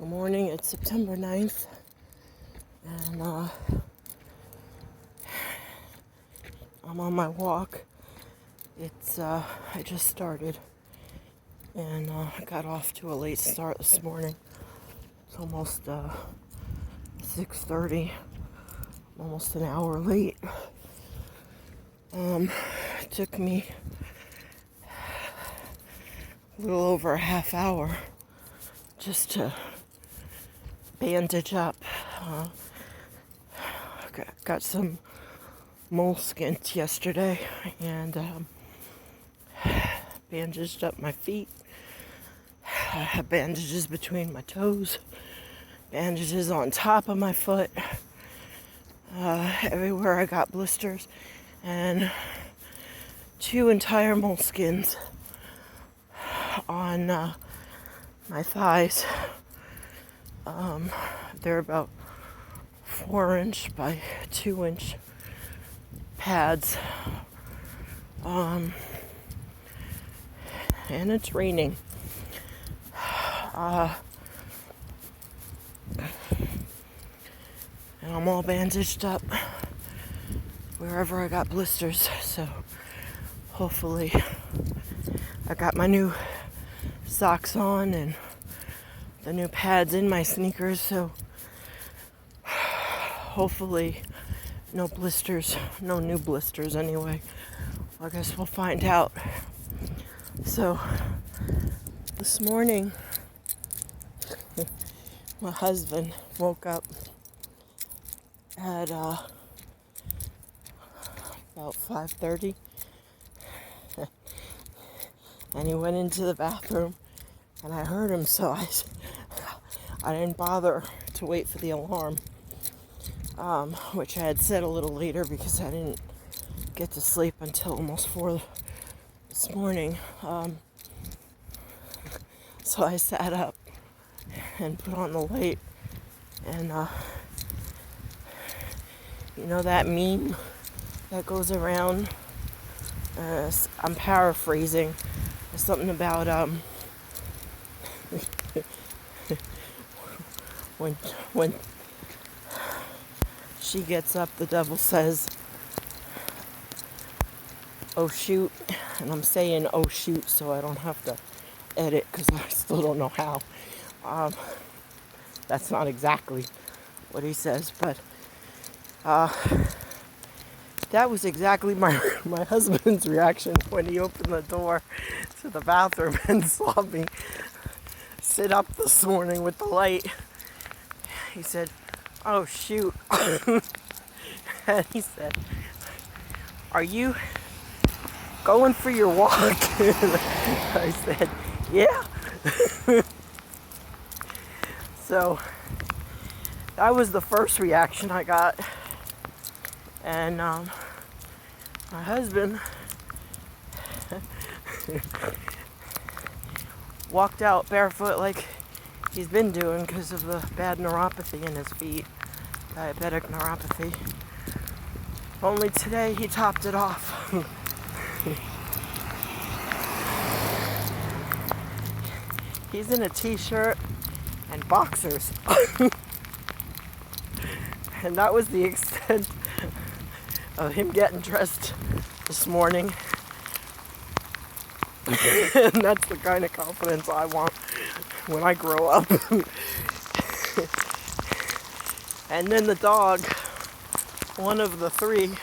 Good morning, it's September 9th, and I'm on my walk. I just started, and I got off to a late start this morning. It's almost 6:30, almost an hour late. It took me a little over a half hour just to bandage up. Got some moleskins yesterday and bandaged up my feet. I have bandages between my toes, bandages on top of my foot. Everywhere I got blisters, and 2 entire moleskins on my thighs. They're about 4-inch by 2-inch pads. And it's raining. And I'm all bandaged up wherever I got blisters, so hopefully I got my new socks on and the new pads in my sneakers, so hopefully no blisters, no new blisters anyway. I guess we'll find out. So this morning my husband woke up at about 5:30 and he went into the bathroom and I heard him, so I didn't bother to wait for the alarm, which I had set a little later because I didn't get to sleep until almost 4 this morning. So I sat up and put on the light, and you know that meme that goes around? I'm paraphrasing. There's something about when she gets up, the devil says, "Oh shoot," and I'm saying "oh shoot" so I don't have to edit because I still don't know how. That's not exactly what he says, but that was exactly my husband's reaction when he opened the door to the bathroom and saw me sit up this morning with the light. He said, "Oh shoot." And he said, "Are you going for your walk?" I said, "Yeah." So that was the first reaction I got. And my husband walked out barefoot like he's been doing because of the bad neuropathy in his feet, diabetic neuropathy. Only today he topped it off. He's in a t-shirt and boxers. And that was the extent of him getting dressed this morning. And that's the kind of confidence I want when I grow up. And then the dog, one of the 3,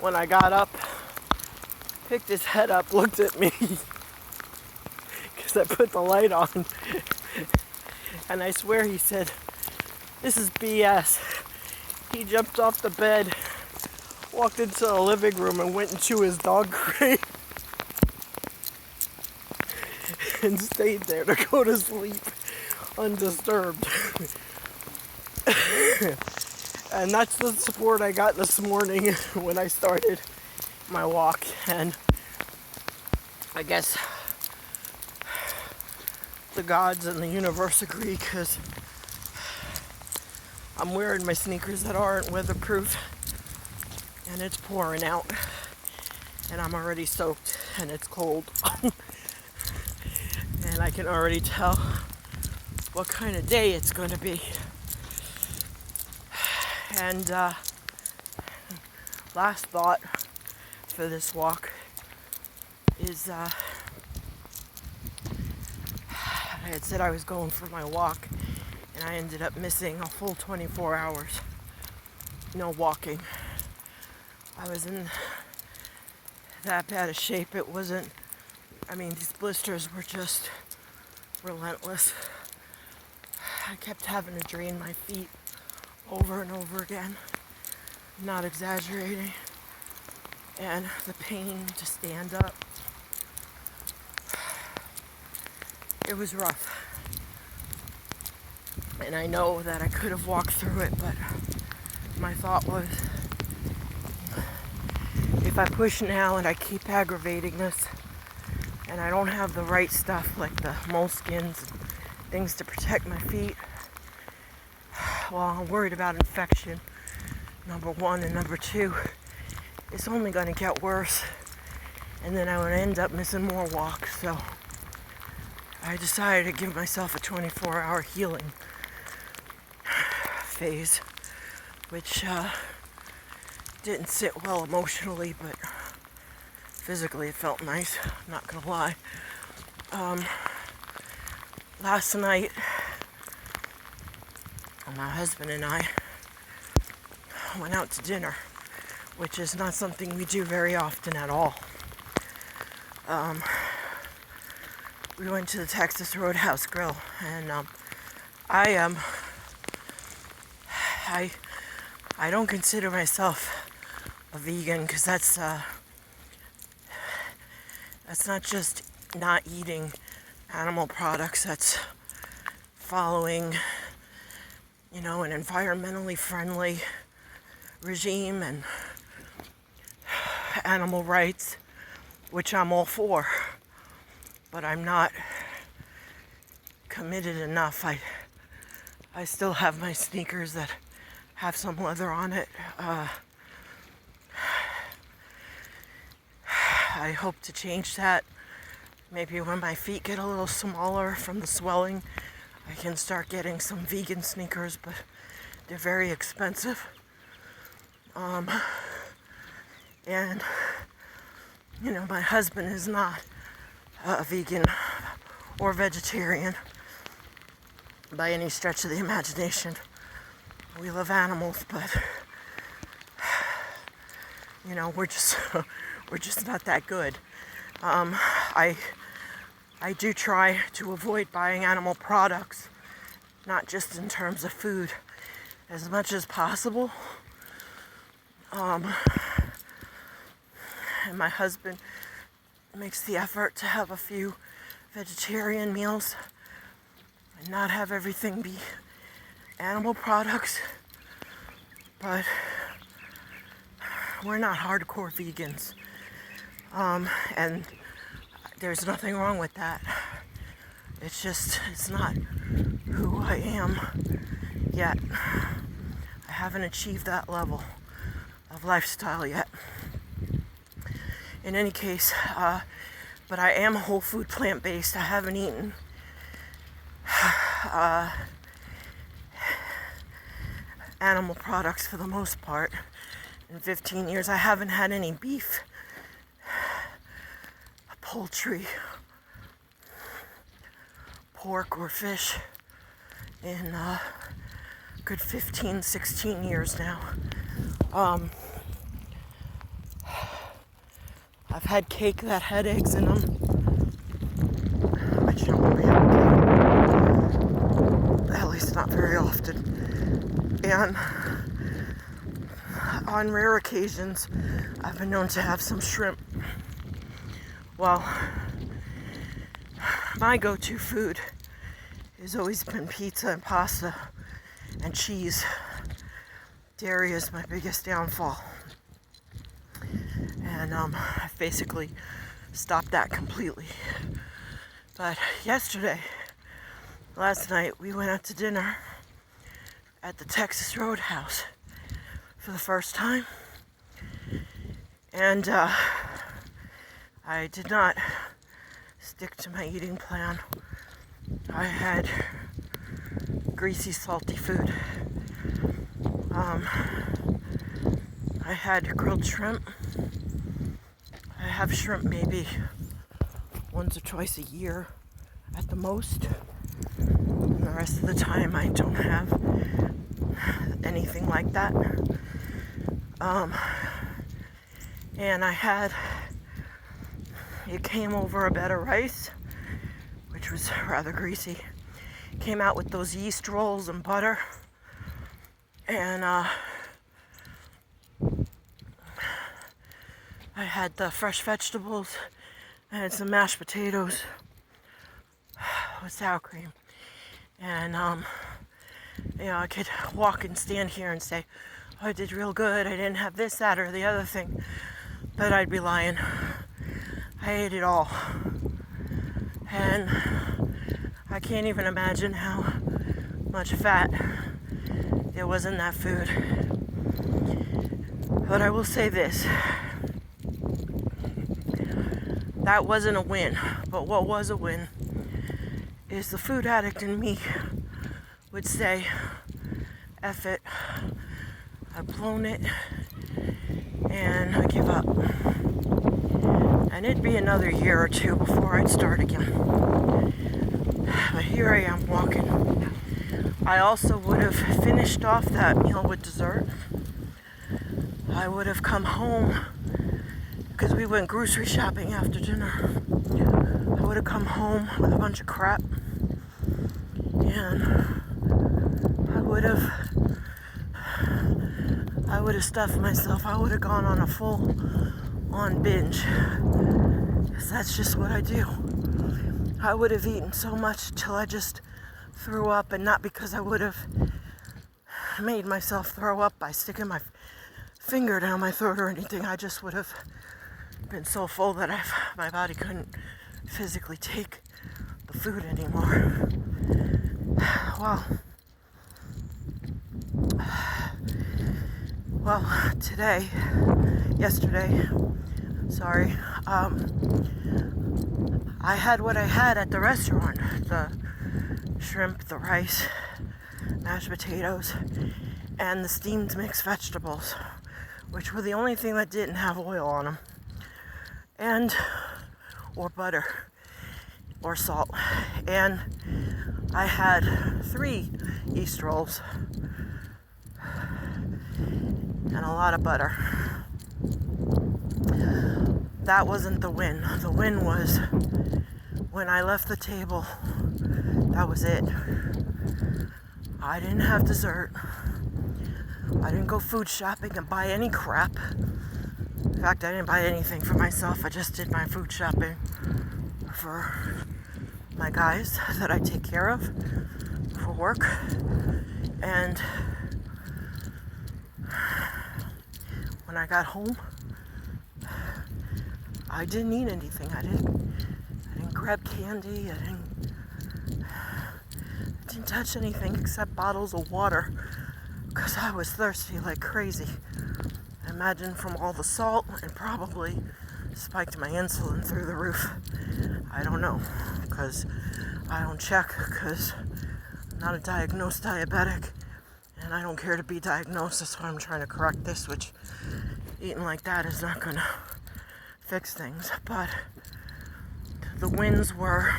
when I got up, picked his head up, looked at me, because I put the light on. And I swear he said, "This is BS." He jumped off the bed, walked into the living room, and went into his dog crate and stayed there to go to sleep undisturbed. And that's the support I got this morning when I started my walk. And I guess the gods and the universe agree, because I'm wearing my sneakers that aren't weatherproof and it's pouring out and I'm already soaked and it's cold. And and I can already tell what kind of day it's going to be. And last thought for this walk is I had said I was going for my walk, and I ended up missing a full 24 hours. No walking. I was in that bad a shape. It wasn't, these blisters were just relentless. I kept having to drain my feet over and over again. I'm not exaggerating. And the pain to stand up. It was rough. And I know that I could have walked through it, but my thought was, if I push now and I keep aggravating this, and I don't have the right stuff like the moleskins and things to protect my feet, well, I'm worried about infection, number one, and number two, it's only going to get worse, and then I would end up missing more walks. So I decided to give myself a 24-hour healing phase, which didn't sit well emotionally, but physically it felt nice, I'm not gonna lie. Last night, my husband and I went out to dinner, which is not something we do very often at all. We went to the Texas Roadhouse Grill, and I don't consider myself a vegan, because that's not just not eating animal products. That's following, an environmentally friendly regime and animal rights, which I'm all for, but I'm not committed enough. I still have my sneakers that have some leather on it. I hope to change that. Maybe when my feet get a little smaller from the swelling, I can start getting some vegan sneakers, but they're very expensive. And, my husband is not a vegan or vegetarian by any stretch of the imagination. We love animals, but, we're just not that good. I do try to avoid buying animal products, not just in terms of food, as much as possible. And my husband makes the effort to have a few vegetarian meals and not have everything be animal products. But we're not hardcore vegans. And there's nothing wrong with that. It's not who I am yet. I haven't achieved that level of lifestyle yet. In any case, but I am whole food plant-based. I haven't eaten animal products for the most part in 15 years. I haven't had any beef, poultry, pork, or fish in good 15, 16 years now. I've had cake that had eggs in them, which you don't really have cake, at least not very often. And on rare occasions, I've been known to have some shrimp. Well, my go-to food has always been pizza and pasta and cheese. Dairy is my biggest downfall. And I've basically stopped that completely. But last night, we went out to dinner at the Texas Roadhouse for the first time. And I did not stick to my eating plan. I had greasy, salty food. I had grilled shrimp. I have shrimp maybe once or twice a year at the most. And the rest of the time I don't have anything like that. And it came over a bed of rice, which was rather greasy. Came out with those yeast rolls and butter. And I had the fresh vegetables. I had some mashed potatoes with sour cream. And, I could walk and stand here and say, oh, I did real good. I didn't have this, that, or the other thing. But I'd be lying. I ate it all. And I can't even imagine how much fat there was in that food. But I will say this. That wasn't a win. But what was a win is the food addict in me would say, F it, I've blown it, and I give up. And it'd be another year or two before I'd start again. But here I am walking. I also would have finished off that meal with dessert. I would have come home, because we went grocery shopping after dinner. I would have come home with a bunch of crap. And I would have stuffed myself. I would have gone on a full-on binge. Because that's just what I do. I would have eaten so much till I just threw up, and not because I would have made myself throw up by sticking my finger down my throat or anything. I just would have been so full that my body couldn't physically take the food anymore. Well, yesterday, I had what I had at the restaurant. The shrimp, the rice, mashed potatoes, and the steamed mixed vegetables, which were the only thing that didn't have oil on them, or butter, or salt. And I had 3 yeast rolls and a lot of butter. That wasn't the win. The win was when I left the table. That was it. I didn't have dessert. I didn't go food shopping and buy any crap. In fact, I didn't buy anything for myself. I just did my food shopping for my guys that I take care of for work. And when I got home, I didn't eat anything. I didn't grab candy. I didn't touch anything except bottles of water, because I was thirsty like crazy. I imagine from all the salt, and probably spiked my insulin through the roof. I don't know, because I don't check, because I'm not a diagnosed diabetic, and I don't care to be diagnosed. That's why I'm trying to correct this, which eating like that is not going to fix things. But the wins were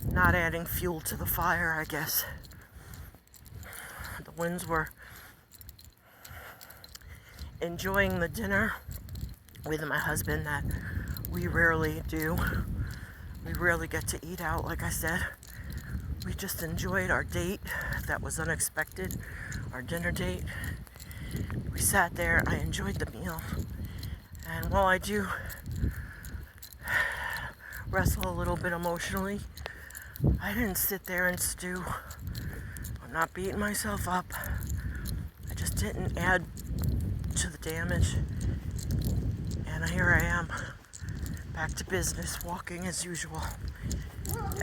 not adding fuel to the fire, I guess. The wins were enjoying the dinner with my husband that we rarely do. We rarely get to eat out, like I said. We just enjoyed our date that was unexpected, our dinner date. We sat there, I enjoyed the meal. And while I do wrestle a little bit emotionally, I didn't sit there and stew. I'm not beating myself up. I just didn't add to the damage. And here I am, back to business, walking as usual.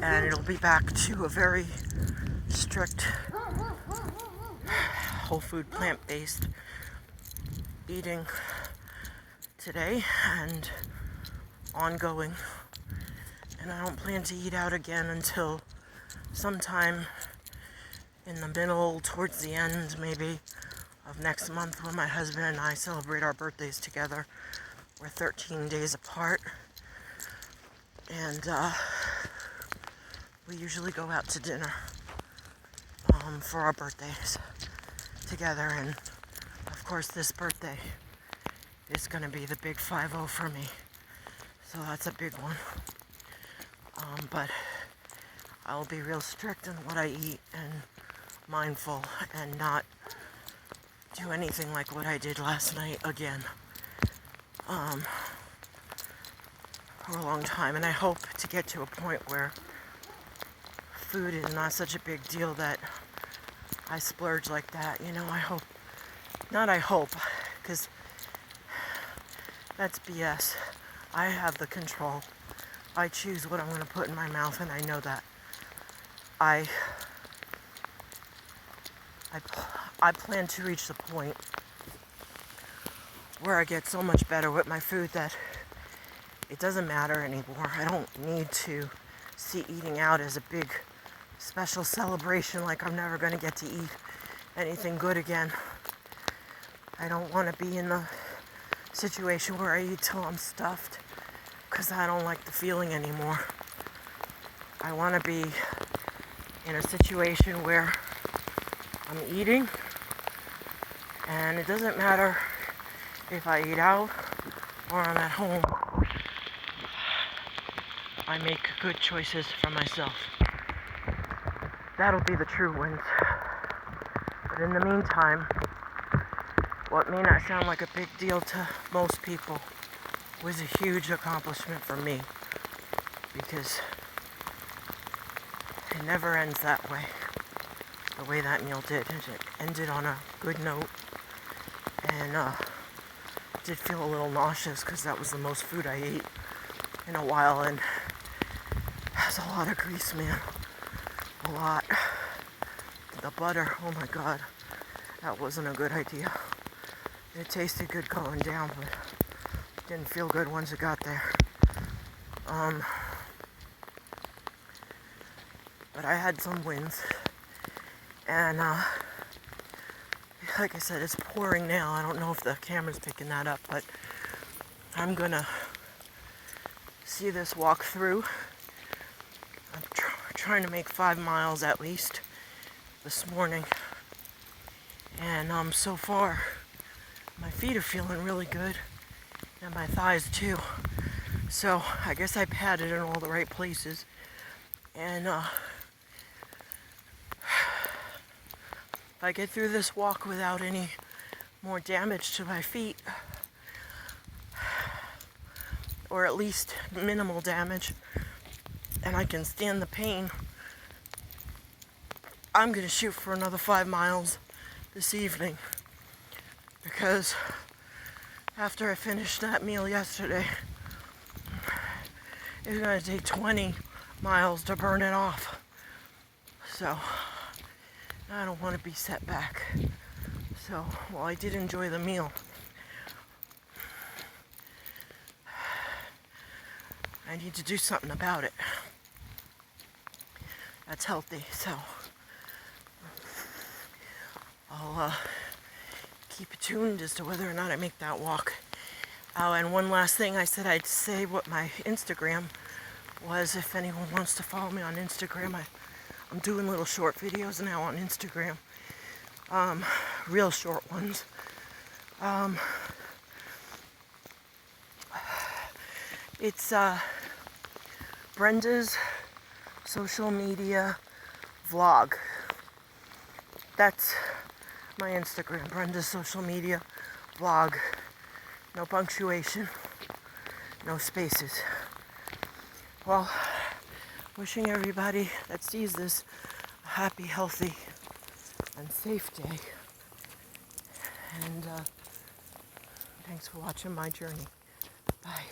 And it'll be back to a very strict, whole food, plant-based eating today and ongoing. And I don't plan to eat out again until sometime in the middle, towards the end maybe, of next month when my husband and I celebrate our birthdays together. We're 13 days apart. And we usually go out to dinner for our birthdays together. And of course this birthday is going to be the big 5-0 for me. So that's a big one. But I'll be real strict in what I eat and mindful and not do anything like what I did last night again for a long time. And I hope to get to a point where food is not such a big deal that I splurge like that. You know, I hope, because that's BS. I have the control. I choose what I'm going to put in my mouth, and I know that. I plan to reach the point where I get so much better with my food that it doesn't matter anymore. I don't need to see eating out as a big special celebration like I'm never going to get to eat anything good again. I don't want to be in the situation where I eat till I'm stuffed, because I don't like the feeling anymore. I want to be in a situation where I'm eating, and it doesn't matter if I eat out or I'm at home. I make good choices for myself. That'll be the true wins. But in the meantime, what may not sound like a big deal to most people was a huge accomplishment for me, because it never ends that way, the way that meal did. It ended on a good note, and did feel a little nauseous because that was the most food I ate in a while, and there's a lot of grease, man, a lot. The butter, oh my god, that wasn't a good idea. It tasted good going down, but didn't feel good once it got there. But I had some wins, and like I said, it's pouring now. I don't know if the camera's picking that up, but I'm gonna see this walk through. I'm trying to make 5 miles at least this morning, and so far my feet are feeling really good, and my thighs too. So I guess I padded in all the right places, and if I get through this walk without any more damage to my feet, or at least minimal damage, and I can stand the pain, I'm gonna shoot for another 5 miles this evening, because after I finished that meal yesterday, it's gonna take 20 miles to burn it off. So I don't want to be set back. So while I did enjoy the meal, I need to do something about it that's healthy. So I'll keep it tuned as to whether or not I make that walk. Oh, and one last thing, I said I'd say what my Instagram was. If anyone wants to follow me on Instagram, I'm doing little short videos now on Instagram, real short ones. It's Brenda's social media vlog. That's my Instagram, Brenda's social media vlog. No punctuation, no spaces. Well, wishing everybody that sees this a happy, healthy, and safe day. And thanks for watching my journey. Bye.